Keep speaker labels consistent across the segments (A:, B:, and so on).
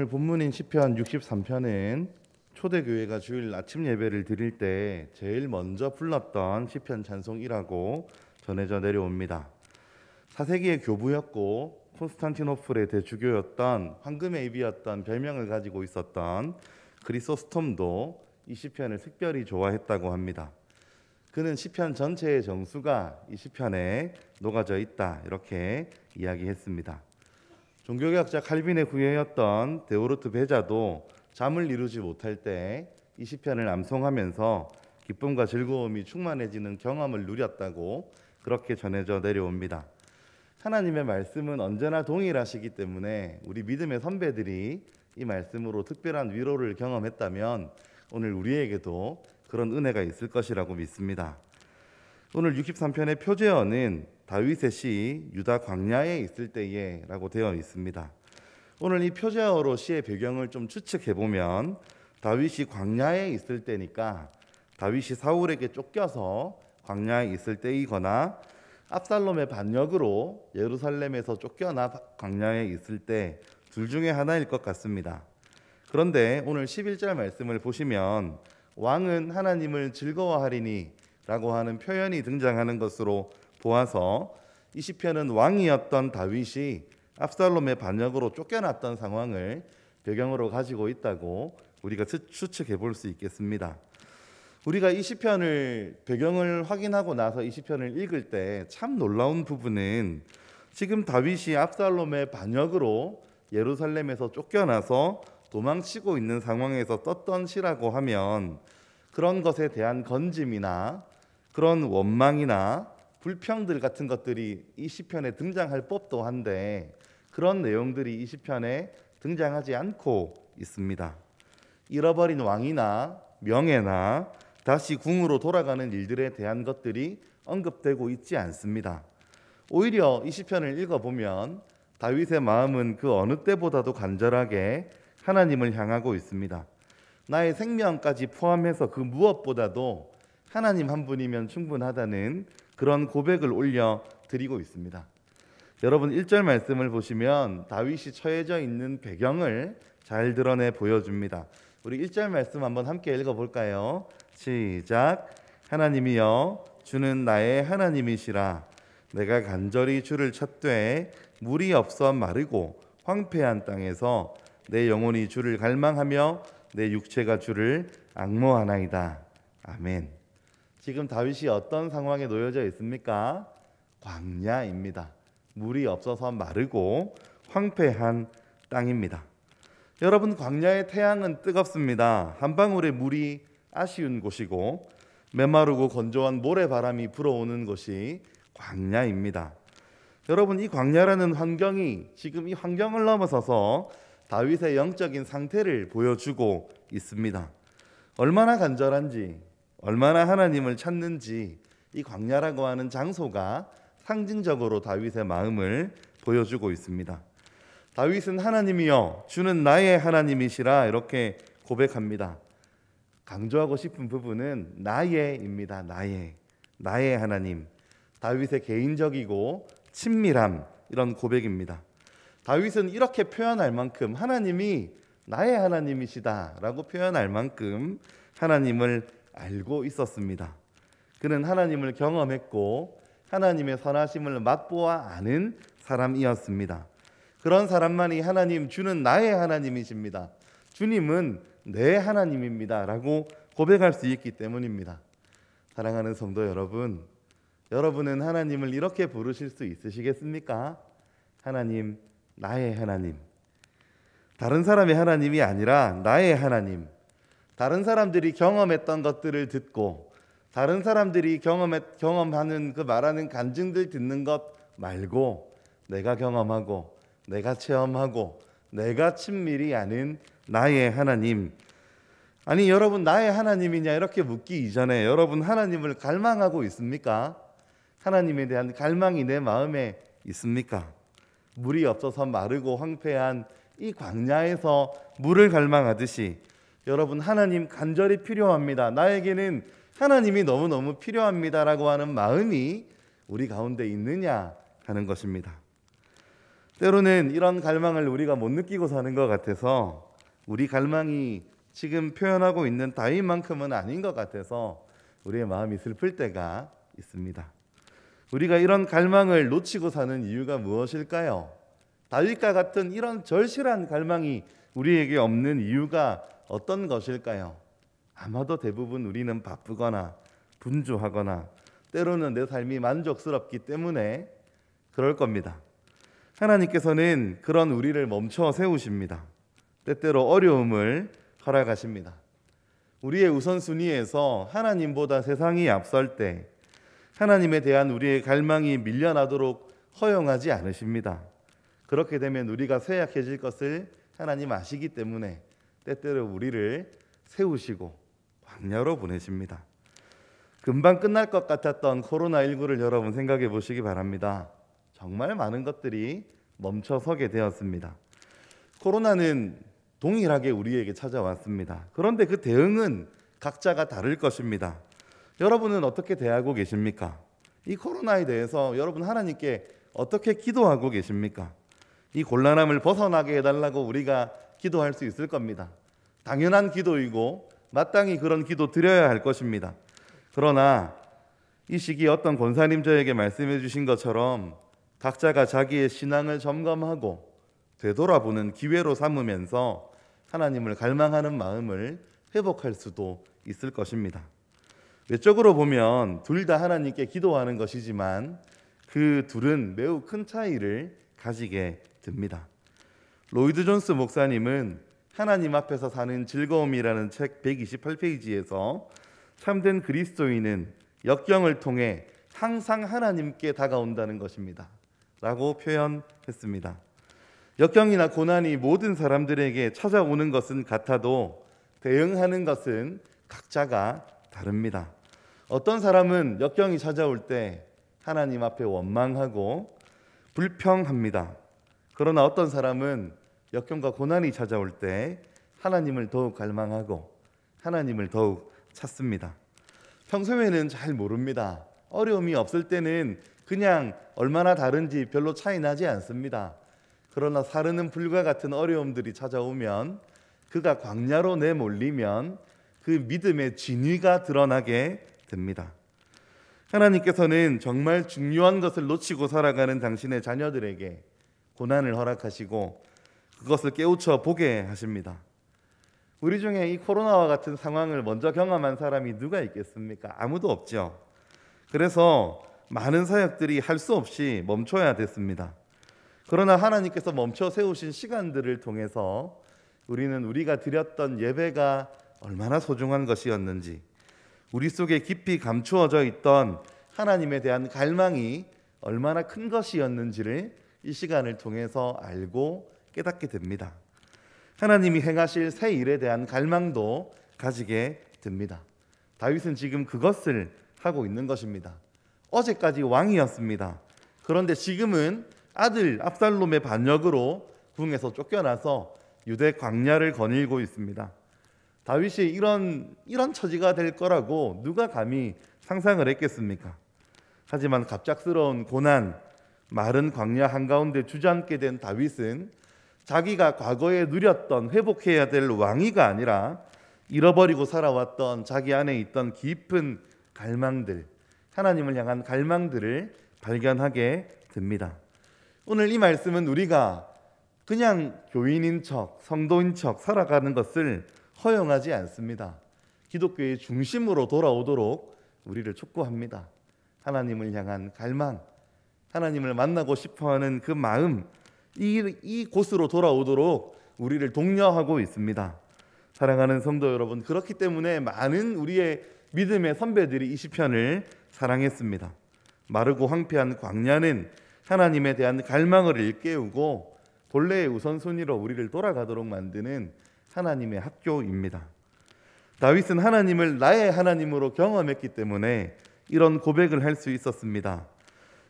A: 오늘 본문인 시편 63편은 초대교회가 주일 아침 예배를 드릴 때 제일 먼저 불렀던 시편 찬송이라고 전해져 내려옵니다. 4세기의 교부였고 콘스탄티노플의 대주교였던 황금의 입이었던 별명을 가지고 있었던 그리소스톰도 이 시편을 특별히 좋아했다고 합니다. 그는 시편 전체의 정수가 이 시편에 녹아져 있다 이렇게 이야기했습니다. 종교개혁자 칼빈의 후예였던 데오르트 베자도 잠을 이루지 못할 때 이 시편을 암송하면서 기쁨과 즐거움이 충만해지는 경험을 누렸다고 그렇게 전해져 내려옵니다. 하나님의 말씀은 언제나 동일하시기 때문에 우리 믿음의 선배들이 이 말씀으로 특별한 위로를 경험했다면 오늘 우리에게도 그런 은혜가 있을 것이라고 믿습니다. 오늘 63편의 표제어는 다윗의 시 유다 광야에 있을 때에 라고 되어 있습니다. 오늘 이 표제어로 시의 배경을 좀 추측해보면 다윗이 광야에 있을 때니까 다윗이 사울에게 쫓겨서 광야에 있을 때이거나 압살롬의 반역으로 예루살렘에서 쫓겨나 광야에 있을 때 둘 중에 하나일 것 같습니다. 그런데 오늘 11절 말씀을 보시면 왕은 하나님을 즐거워하리니 라고 하는 표현이 등장하는 것으로 보아서 이 시편은 왕이었던 다윗이 압살롬의 반역으로 쫓겨났던 상황을 배경으로 가지고 있다고 우리가 추측해 볼 수 있겠습니다. 우리가 이 시편을 배경을 확인하고 나서 이 시편을 읽을 때 참 놀라운 부분은 지금 다윗이 압살롬의 반역으로 예루살렘에서 쫓겨나서 도망치고 있는 상황에서 썼던 시라고 하면 그런 것에 대한 건짐이나 그런 원망이나 불평들 같은 것들이 이 시편에 등장할 법도 한데 그런 내용들이 이 시편에 등장하지 않고 있습니다. 잃어버린 왕이나 명예나 다시 궁으로 돌아가는 일들에 대한 것들이 언급되고 있지 않습니다. 오히려 이 시편을 읽어보면 다윗의 마음은 그 어느 때보다도 간절하게 하나님을 향하고 있습니다. 나의 생명까지 포함해서 그 무엇보다도 하나님 한 분이면 충분하다는 그런 고백을 올려드리고 있습니다. 여러분 1절 말씀을 보시면 다윗이 처해져 있는 배경을 잘 드러내 보여줍니다. 우리 1절 말씀 한번 함께 읽어볼까요? 시작. 하나님이여 주는 나의 하나님이시라. 내가 간절히 주를 찾되 물이 없어 마르고 황폐한 땅에서 내 영혼이 주를 갈망하며 내 육체가 주를 앙모하나이다. 아멘. 지금 다윗이 어떤 상황에 놓여져 있습니까? 광야입니다. 물이 없어서 마르고 황폐한 땅입니다. 여러분 광야의 태양은 뜨겁습니다. 한 방울의 물이 아쉬운 곳이고 메마르고 건조한 모래바람이 불어오는 곳이 광야입니다. 여러분 이 광야라는 환경이 지금 이 환경을 넘어서서 다윗의 영적인 상태를 보여주고 있습니다. 얼마나 간절한지 얼마나 하나님을 찾는지 이 광야라고 하는 장소가 상징적으로 다윗의 마음을 보여주고 있습니다. 다윗은 하나님이여 주는 나의 하나님이시라 이렇게 고백합니다. 강조하고 싶은 부분은 나의입니다. 나의 하나님. 다윗의 개인적이고 친밀함 이런 고백입니다. 다윗은 이렇게 표현할 만큼 하나님이 나의 하나님이시다라고 표현할 만큼 하나님을 알고 있었습니다. 그는 하나님을 경험했고 하나님의 선하심을 맛보아 아는 사람이었습니다. 그런 사람만이 하나님 주는 나의 하나님이십니다. 주님은 내 하나님입니다 라고 고백할 수 있기 때문입니다. 사랑하는 성도 여러분, 여러분은 하나님을 이렇게 부르실 수 있으시겠습니까? 하나님, 나의 하나님. 다른 사람의 하나님이 아니라 나의 하나님. 다른 사람들이 경험했던 것들을 듣고 다른 사람들이 경험하는 그 말하는 간증들 듣는 것 말고 내가 경험하고 내가 체험하고 내가 친밀히 아는 나의 하나님. 아니 여러분 나의 하나님이냐 이렇게 묻기 이전에 여러분 하나님을 갈망하고 있습니까? 하나님에 대한 갈망이 내 마음에 있습니까? 물이 없어서 마르고 황폐한 이 광야에서 물을 갈망하듯이 여러분 하나님 간절히 필요합니다. 나에게는 하나님이 너무너무 필요합니다라고 하는 마음이 우리 가운데 있느냐 하는 것입니다. 때로는 이런 갈망을 우리가 못 느끼고 사는 것 같아서, 우리 갈망이 지금 표현하고 있는 다윗만큼은 아닌 것 같아서 우리의 마음이 슬플 때가 있습니다. 우리가 이런 갈망을 놓치고 사는 이유가 무엇일까요? 다윗과 같은 이런 절실한 갈망이 우리에게 없는 이유가 어떤 것일까요? 아마도 대부분 우리는 바쁘거나 분주하거나 때로는 내 삶이 만족스럽기 때문에 그럴 겁니다. 하나님께서는 그런 우리를 멈춰 세우십니다. 때때로 어려움을 허락하십니다. 우리의 우선순위에서 하나님보다 세상이 앞설 때 하나님에 대한 우리의 갈망이 밀려나도록 허용하지 않으십니다. 그렇게 되면 우리가 쇠약해질 것을 하나님 아시기 때문에 때때로 우리를 세우시고 광야로 보내십니다. 금방 끝날 것 같았던 코로나19를 여러분 생각해 보시기 바랍니다. 정말 많은 것들이 멈춰서게 되었습니다. 코로나는 동일하게 우리에게 찾아왔습니다. 그런데 그 대응은 각자가 다를 것입니다. 여러분은 어떻게 대하고 계십니까? 이 코로나에 대해서 여러분 하나님께 어떻게 기도하고 계십니까? 이 곤란함을 벗어나게 해달라고 우리가 기도할 수 있을 겁니다. 당연한 기도이고 마땅히 그런 기도 드려야 할 것입니다. 그러나 이 시기에 어떤 권사님 저에게 말씀해 주신 것처럼 각자가 자기의 신앙을 점검하고 되돌아보는 기회로 삼으면서 하나님을 갈망하는 마음을 회복할 수도 있을 것입니다. 외적으로 보면 둘 다 하나님께 기도하는 것이지만 그 둘은 매우 큰 차이를 가지게 됩니다. 로이드 존스 목사님은 하나님 앞에서 사는 즐거움이라는 책 128페이지에서 참된 그리스도인은 역경을 통해 항상 하나님께 다가온다는 것입니다 라고 표현했습니다. 역경이나 고난이 모든 사람들에게 찾아오는 것은 같아도 대응하는 것은 각자가 다릅니다. 어떤 사람은 역경이 찾아올 때 하나님 앞에 원망하고 불평합니다. 그러나 어떤 사람은 역경과 고난이 찾아올 때 하나님을 더욱 갈망하고 하나님을 더욱 찾습니다. 평소에는 잘 모릅니다. 어려움이 없을 때는 그냥 얼마나 다른지 별로 차이 나지 않습니다. 그러나 사르는 불과 같은 어려움들이 찾아오면, 그가 광야로 내몰리면 그 믿음의 진위가 드러나게 됩니다. 하나님께서는 정말 중요한 것을 놓치고 살아가는 당신의 자녀들에게 고난을 허락하시고 그것을 깨우쳐 보게 하십니다. 우리 중에 이 코로나와 같은 상황을 먼저 경험한 사람이 누가 있겠습니까? 아무도 없죠. 그래서 많은 사역들이 할 수 없이 멈춰야 됐습니다. 그러나 하나님께서 멈춰 세우신 시간들을 통해서 우리는 우리가 드렸던 예배가 얼마나 소중한 것이었는지, 우리 속에 깊이 감추어져 있던 하나님에 대한 갈망이 얼마나 큰 것이었는지를 이 시간을 통해서 알고 깨닫게 됩니다. 하나님이 행하실 새 일에 대한 갈망도 가지게 됩니다. 다윗은 지금 그것을 하고 있는 것입니다. 어제까지 왕이었습니다. 그런데 지금은 아들 압살롬의 반역으로 궁에서 쫓겨나서 유대 광야를 거닐고 있습니다. 다윗이 이런 처지가 될 거라고 누가 감히 상상을 했겠습니까? 하지만 갑작스러운 고난, 마른 광야 한가운데 주저앉게 된 다윗은 자기가 과거에 누렸던 회복해야 될 왕위가 아니라 잃어버리고 살아왔던 자기 안에 있던 깊은 갈망들, 하나님을 향한 갈망들을 발견하게 됩니다. 오늘 이 말씀은 우리가 그냥 교인인 척, 성도인 척 살아가는 것을 허용하지 않습니다. 기독교의 중심으로 돌아오도록 우리를 촉구합니다. 하나님을 향한 갈망, 하나님을 만나고 싶어하는 그 마음, 이 곳으로 돌아오도록 우리를 독려하고 있습니다. 사랑하는 성도 여러분, 그렇기 때문에 많은 우리의 믿음의 선배들이 이 시편을 사랑했습니다. 마르고 황폐한 광야는 하나님에 대한 갈망을 일깨우고 본래의 우선순위로 우리를 돌아가도록 만드는 하나님의 학교입니다. 다윗은 하나님을 나의 하나님으로 경험했기 때문에 이런 고백을 할 수 있었습니다.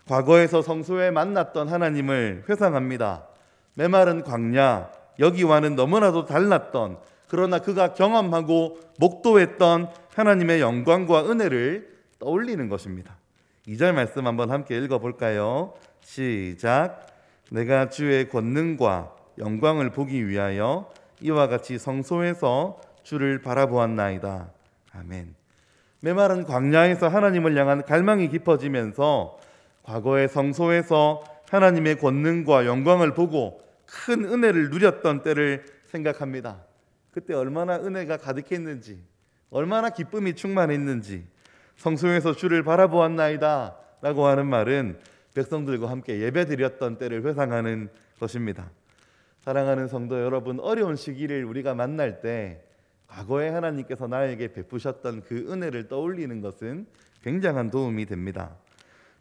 A: 과거에서 성소에 만났던 하나님을 회상합니다. 메마른 광야, 여기와는 너무나도 달랐던, 그러나 그가 경험하고 목도했던 하나님의 영광과 은혜를 떠올리는 것입니다. 2절 말씀 한번 함께 읽어볼까요? 시작. 내가 주의 권능과 영광을 보기 위하여 이와 같이 성소에서 주를 바라보았나이다. 아멘. 메마른 광야에서 하나님을 향한 갈망이 깊어지면서 과거의 성소에서 하나님의 권능과 영광을 보고 큰 은혜를 누렸던 때를 생각합니다. 그때 얼마나 은혜가 가득했는지, 얼마나 기쁨이 충만했는지. 성소에서 주를 바라보았나이다 라고 하는 말은 백성들과 함께 예배드렸던 때를 회상하는 것입니다. 사랑하는 성도 여러분, 어려운 시기를 우리가 만날 때 과거에 하나님께서 나에게 베푸셨던 그 은혜를 떠올리는 것은 굉장한 도움이 됩니다.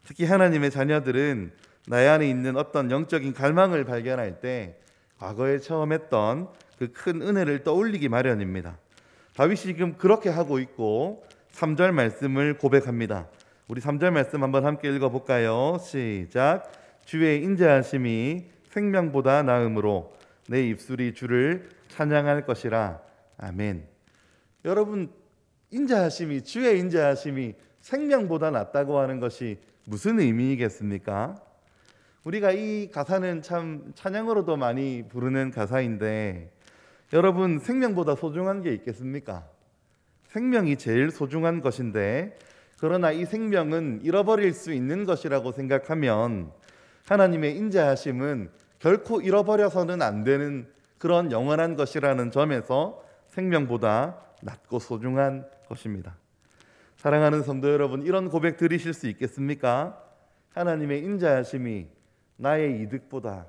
A: 특히 하나님의 자녀들은 나의 안에 있는 어떤 영적인 갈망을 발견할 때 과거에 처음 했던 그 큰 은혜를 떠올리기 마련입니다. 다윗이 지금 그렇게 하고 있고 3절 말씀을 고백합니다. 우리 3절 말씀 한번 함께 읽어볼까요? 시작. 주의 인자하심이 생명보다 나음으로 내 입술이 주를 찬양할 것이라. 아멘. 여러분, 인자하심이, 주의 인자하심이 생명보다 낫다고 하는 것이 무슨 의미이겠습니까? 우리가 이 가사는 참 찬양으로도 많이 부르는 가사인데, 여러분, 생명보다 소중한 게 있겠습니까? 생명이 제일 소중한 것인데, 그러나 이 생명은 잃어버릴 수 있는 것이라고 생각하면 하나님의 인자하심은 결코 잃어버려서는 안 되는 그런 영원한 것이라는 점에서 생명보다 낫고 소중한 것입니다. 사랑하는 성도 여러분, 이런 고백 들으실 수 있겠습니까? 하나님의 인자하심이 나의 이득보다,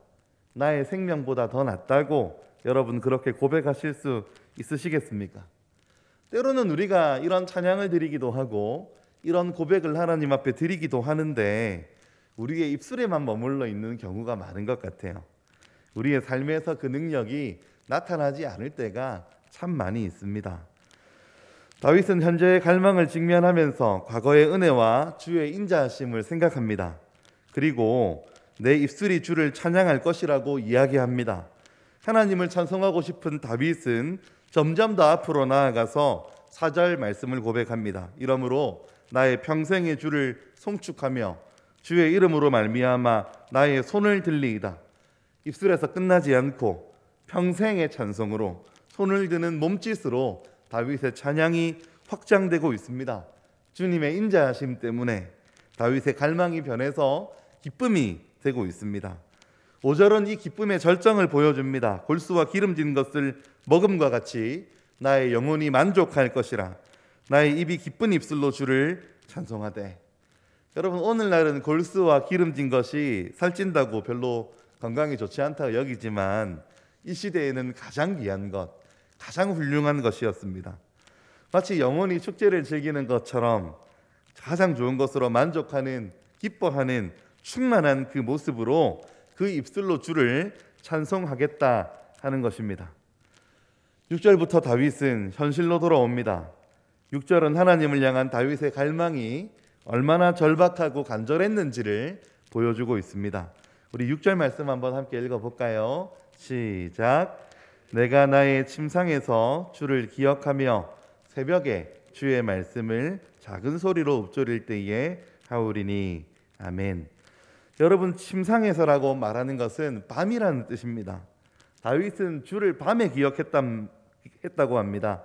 A: 나의 생명보다 더 낫다고 여러분 그렇게 고백하실 수 있으시겠습니까? 때로는 우리가 이런 찬양을 드리기도 하고 이런 고백을 하나님 앞에 드리기도 하는데 우리의 입술에만 머물러 있는 경우가 많은 것 같아요. 우리의 삶에서 그 능력이 나타나지 않을 때가 참 많이 있습니다. 다윗은 현재의 갈망을 직면하면서 과거의 은혜와 주의 인자하심을 생각합니다. 그리고 내 입술이 주를 찬양할 것이라고 이야기합니다. 하나님을 찬송하고 싶은 다윗은 점점 더 앞으로 나아가서 4절 말씀을 고백합니다. 이러므로 나의 평생의 주를 송축하며 주의 이름으로 말미암아 나의 손을 들리이다. 입술에서 끝나지 않고 평생의 찬송으로 손을 드는 몸짓으로 다윗의 찬양이 확장되고 있습니다. 주님의 인자하심 때문에 다윗의 갈망이 변해서 기쁨이 되고 있습니다. 5절은 이 기쁨의 절정을 보여줍니다. 골수와 기름진 것을 먹음과 같이 나의 영혼이 만족할 것이라. 나의 입이 기쁜 입술로 주를 찬송하되. 여러분, 오늘날은 골수와 기름진 것이 살찐다고 별로 건강에 좋지 않다고 여기지만 이 시대에는 가장 귀한 것, 가장 훌륭한 것이었습니다. 마치 영혼이 축제를 즐기는 것처럼 가장 좋은 것으로 만족하는, 기뻐하는 충만한 그 모습으로 그 입술로 주를 찬송하겠다 하는 것입니다. 6절부터 다윗은 현실로 돌아옵니다. 6절은 하나님을 향한 다윗의 갈망이 얼마나 절박하고 간절했는지를 보여주고 있습니다. 우리 6절 말씀 한번 함께 읽어볼까요? 시작. 내가 나의 침상에서 주를 기억하며 새벽에 주의 말씀을 작은 소리로 읊조릴 때에 하오리니. 아멘. 여러분, 침상에서라고 말하는 것은 밤이라는 뜻입니다. 다윗은 주를 밤에 기억했다고 합니다.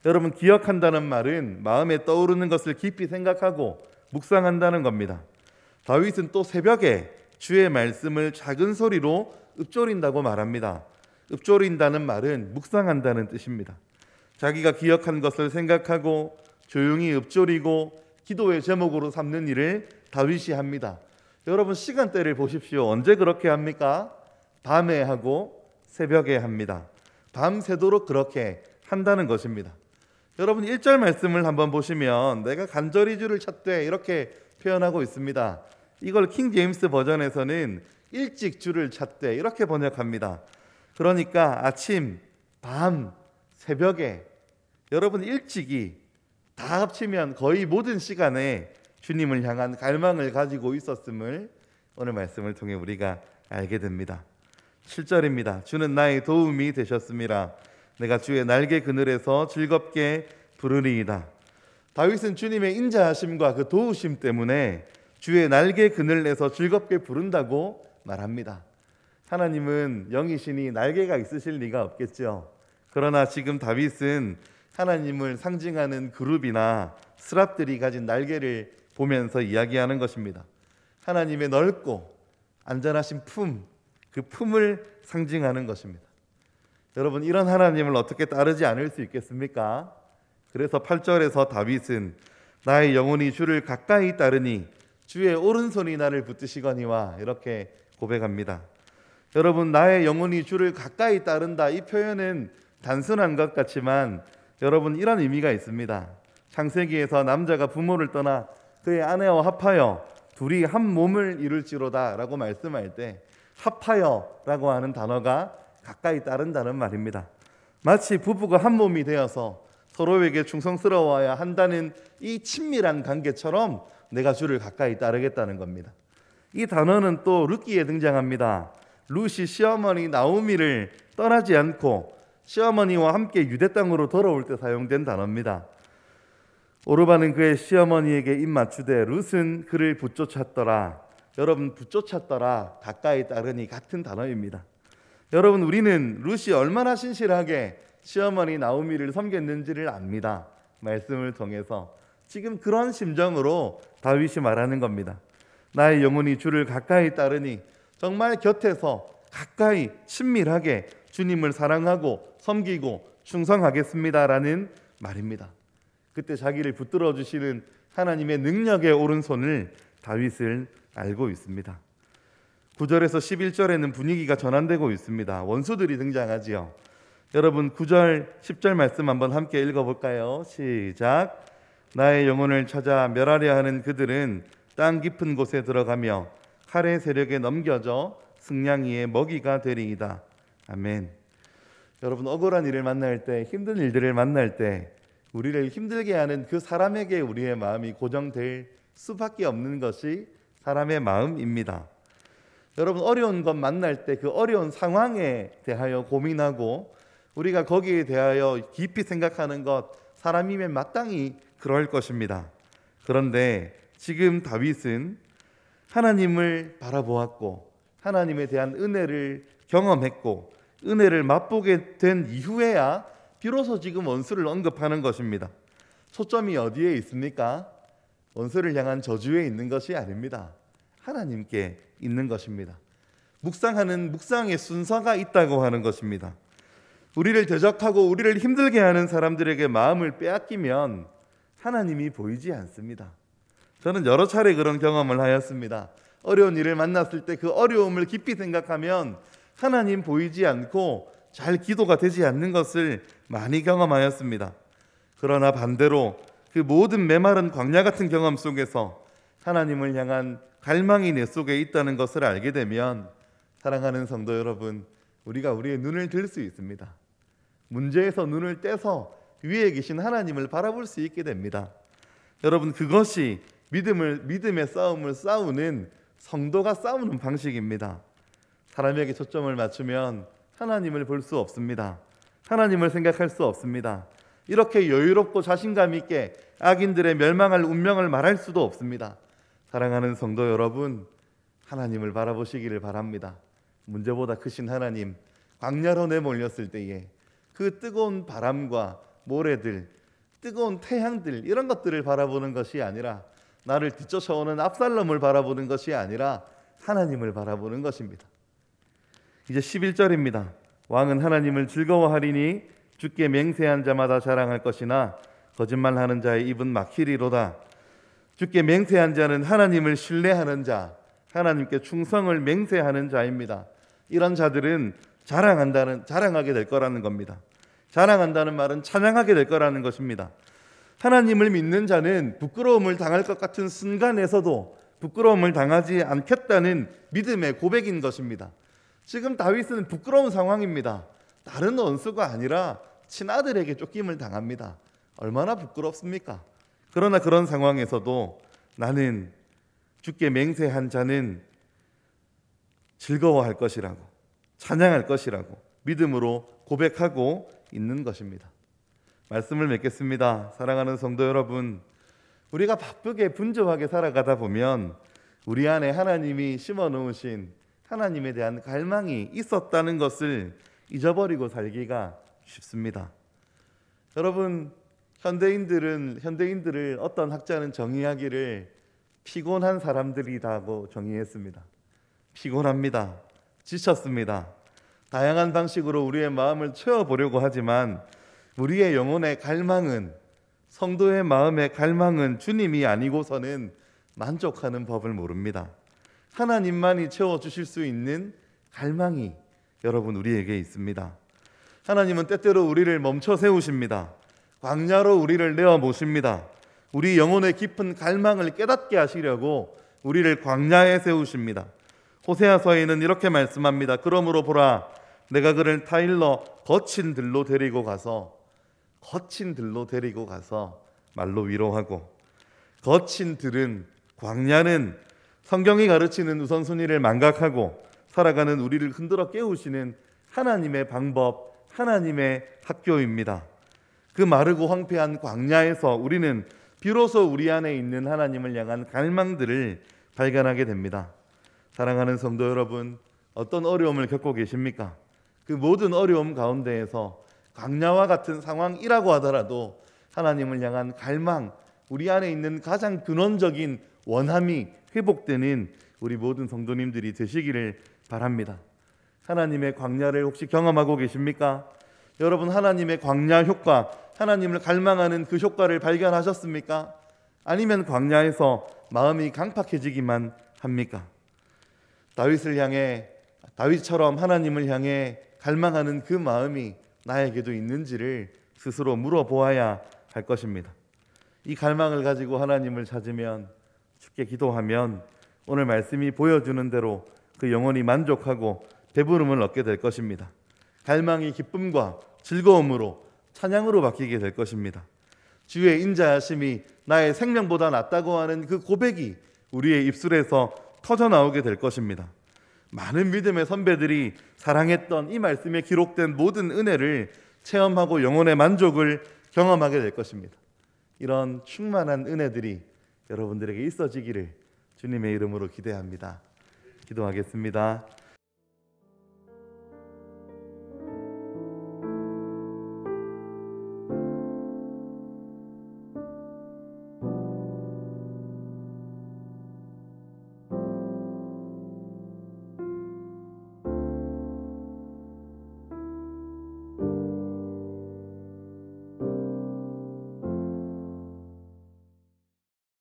A: 여러분, 기억한다는 말은 마음에 떠오르는 것을 깊이 생각하고 묵상한다는 겁니다. 다윗은 또 새벽에 주의 말씀을 작은 소리로 읊조린다고 말합니다. 읊조린다는 말은 묵상한다는 뜻입니다. 자기가 기억한 것을 생각하고 조용히 읊조리고 기도의 제목으로 삼는 일을 다윗이 합니다. 여러분, 시간대를 보십시오. 언제 그렇게 합니까? 밤에 하고 새벽에 합니다. 밤새도록 그렇게 한다는 것입니다. 여러분, 1절 말씀을 한번 보시면 내가 간절히 주를 찾되 이렇게 표현하고 있습니다. 이걸 킹 제임스 버전에서는 일찍 주를 찾되 이렇게 번역합니다. 그러니까 아침, 밤, 새벽에, 여러분 일찍이 다 합치면 거의 모든 시간에 주님을 향한 갈망을 가지고 있었음을 오늘 말씀을 통해 우리가 알게 됩니다. 7절입니다. 주는 나의 도움이 되셨음이라. 내가 주의 날개 그늘에서 즐겁게 부르리이다. 다윗은 주님의 인자하심과 그 도우심 때문에 주의 날개 그늘에서 즐겁게 부른다고 말합니다. 하나님은 영이시니 날개가 있으실 리가 없겠죠. 그러나 지금 다윗은 하나님을 상징하는 그룹이나 스랍들이 가진 날개를 보면서 이야기하는 것입니다. 하나님의 넓고 안전하신 품, 그 품을 상징하는 것입니다. 여러분, 이런 하나님을 어떻게 따르지 않을 수 있겠습니까? 그래서 8절에서 다윗은 나의 영혼이 주를 가까이 따르니 주의 오른손이 나를 붙드시거니와 이렇게 고백합니다. 여러분, 나의 영혼이 주를 가까이 따른다, 이 표현은 단순한 것 같지만 여러분, 이런 의미가 있습니다. 창세기에서 남자가 부모를 떠나 그의 아내와 합하여 둘이 한 몸을 이룰지로다 라고 말씀할 때 합하여 라고 하는 단어가 가까이 따른다는 말입니다. 마치 부부가 한 몸이 되어서 서로에게 충성스러워야 한다는 이 친밀한 관계처럼 내가 주를 가까이 따르겠다는 겁니다. 이 단어는 또 룻기에 등장합니다. 룻이 시어머니 나오미를 떠나지 않고 시어머니와 함께 유대 땅으로 돌아올 때 사용된 단어입니다. 오르바는 그의 시어머니에게 입맞추되 룻은 그를 붙쫓았더라. 여러분, 붙쫓았더라, 가까이 따르니 같은 단어입니다. 여러분, 우리는 룻이 얼마나 신실하게 시어머니 나오미를 섬겼는지를 압니다. 말씀을 통해서 지금 그런 심정으로 다윗이 말하는 겁니다. 나의 영혼이 주를 가까이 따르니 정말 곁에서 가까이 친밀하게 주님을 사랑하고 섬기고 충성하겠습니다라는 말입니다. 그때 자기를 붙들어 주시는 하나님의 능력의 오른손을 다윗을 알고 있습니다. 9절에서 11절에는 분위기가 전환되고 있습니다. 원수들이 등장하지요. 여러분, 9절 10절 말씀 한번 함께 읽어볼까요? 시작. 나의 영혼을 찾아 멸하려 하는 그들은 땅 깊은 곳에 들어가며 칼의 세력에 넘겨져 승냥이의 먹이가 되리이다. 아멘. 여러분, 억울한 일을 만날 때, 힘든 일들을 만날 때 우리를 힘들게 하는 그 사람에게 우리의 마음이 고정될 수밖에 없는 것이 사람의 마음입니다. 여러분, 어려운 것 만날 때 그 어려운 상황에 대하여 고민하고 우리가 거기에 대하여 깊이 생각하는 것, 사람이면 마땅히 그럴 것입니다. 그런데 지금 다윗은 하나님을 바라보았고 하나님에 대한 은혜를 경험했고 은혜를 맛보게 된 이후에야 비로소 지금 원수를 언급하는 것입니다. 초점이 어디에 있습니까? 원수를 향한 저주에 있는 것이 아닙니다. 하나님께 있는 것입니다. 묵상하는 묵상의 순서가 있다고 하는 것입니다. 우리를 대적하고 우리를 힘들게 하는 사람들에게 마음을 빼앗기면 하나님이 보이지 않습니다. 저는 여러 차례 그런 경험을 하였습니다. 어려운 일을 만났을 때 그 어려움을 깊이 생각하면 하나님 보이지 않고 잘 기도가 되지 않는 것을 많이 경험하였습니다. 그러나 반대로 그 모든 메마른 광야 같은 경험 속에서 하나님을 향한 갈망이 내 속에 있다는 것을 알게 되면, 사랑하는 성도 여러분, 우리가 우리의 눈을 들 수 있습니다. 문제에서 눈을 떼서 위에 계신 하나님을 바라볼 수 있게 됩니다. 여러분, 그것이 믿음의 싸움을 싸우는 성도가 싸우는 방식입니다. 사람에게 초점을 맞추면 하나님을 볼 수 없습니다. 하나님을 생각할 수 없습니다. 이렇게 여유롭고 자신감 있게 악인들의 멸망할 운명을 말할 수도 없습니다. 사랑하는 성도 여러분, 하나님을 바라보시기를 바랍니다. 문제보다 크신 하나님, 광야로 내몰렸을 때에 그 뜨거운 바람과 모래들, 뜨거운 태양들, 이런 것들을 바라보는 것이 아니라, 나를 뒤쫓아오는 압살롬을 바라보는 것이 아니라 하나님을 바라보는 것입니다. 이제 11절입니다. 왕은 하나님을 즐거워하리니 주께 맹세한 자마다 자랑할 것이나 거짓말하는 자의 입은 막히리로다. 주께 맹세한 자는 하나님을 신뢰하는 자, 하나님께 충성을 맹세하는 자입니다. 이런 자들은 자랑하게 될 거라는 겁니다. 자랑한다는 말은 찬양하게 될 거라는 것입니다. 하나님을 믿는 자는 부끄러움을 당할 것 같은 순간에서도 부끄러움을 당하지 않겠다는 믿음의 고백인 것입니다. 지금 다윗은 부끄러운 상황입니다. 다른 원수가 아니라 친아들에게 쫓김을 당합니다. 얼마나 부끄럽습니까? 그러나 그런 상황에서도 나는 주께 맹세한 자는 즐거워할 것이라고, 찬양할 것이라고 믿음으로 고백하고 있는 것입니다. 말씀을 맺겠습니다. 사랑하는 성도 여러분, 우리가 바쁘게 분주하게 살아가다 보면 우리 안에 하나님이 심어놓으신 하나님에 대한 갈망이 있었다는 것을 잊어버리고 살기가 쉽습니다. 여러분, 현대인들을 어떤 학자는 정의하기를 피곤한 사람들이라고 정의했습니다. 피곤합니다. 지쳤습니다. 다양한 방식으로 우리의 마음을 채워보려고 하지만 우리의 영혼의 갈망은, 성도의 마음의 갈망은 주님이 아니고서는 만족하는 법을 모릅니다. 하나님만이 채워주실 수 있는 갈망이 여러분 우리에게 있습니다. 하나님은 때때로 우리를 멈춰 세우십니다. 광야로 우리를 내어 모십니다. 우리 영혼의 깊은 갈망을 깨닫게 하시려고 우리를 광야에 세우십니다. 호세아서에는 이렇게 말씀합니다. 그러므로 보라, 내가 그를 타일러 거친 들로 데리고 가서 말로 위로하고, 거친 들은, 광야는 성경이 가르치는 우선순위를 망각하고 살아가는 우리를 흔들어 깨우시는 하나님의 방법, 하나님의 학교입니다. 그 마르고 황폐한 광야에서 우리는 비로소 우리 안에 있는 하나님을 향한 갈망들을 발견하게 됩니다. 사랑하는 성도 여러분, 어떤 어려움을 겪고 계십니까? 그 모든 어려움 가운데에서 광야와 같은 상황이라고 하더라도 하나님을 향한 갈망, 우리 안에 있는 가장 근원적인 원함이 회복되는 우리 모든 성도님들이 되시기를 바랍니다. 하나님의 광야를 혹시 경험하고 계십니까? 여러분, 하나님의 광야 효과, 하나님을 갈망하는 그 효과를 발견하셨습니까? 아니면 광야에서 마음이 강팍해지기만 합니까? 다윗처럼 하나님을 향해 갈망하는 그 마음이 나에게도 있는지를 스스로 물어보아야 할 것입니다. 이 갈망을 가지고 하나님을 찾으면, 주께 기도하면 오늘 말씀이 보여주는 대로 그 영혼이 만족하고 배부름을 얻게 될 것입니다. 갈망이 기쁨과 즐거움으로, 찬양으로 바뀌게 될 것입니다. 주의 인자하심이 나의 생명보다 낫다고 하는 그 고백이 우리의 입술에서 터져 나오게 될 것입니다. 많은 믿음의 선배들이 사랑했던 이 말씀에 기록된 모든 은혜를 체험하고 영혼의 만족을 경험하게 될 것입니다. 이런 충만한 은혜들이 여러분들에게 있어지기를 주님의 이름으로 기대합니다. 기도하겠습니다.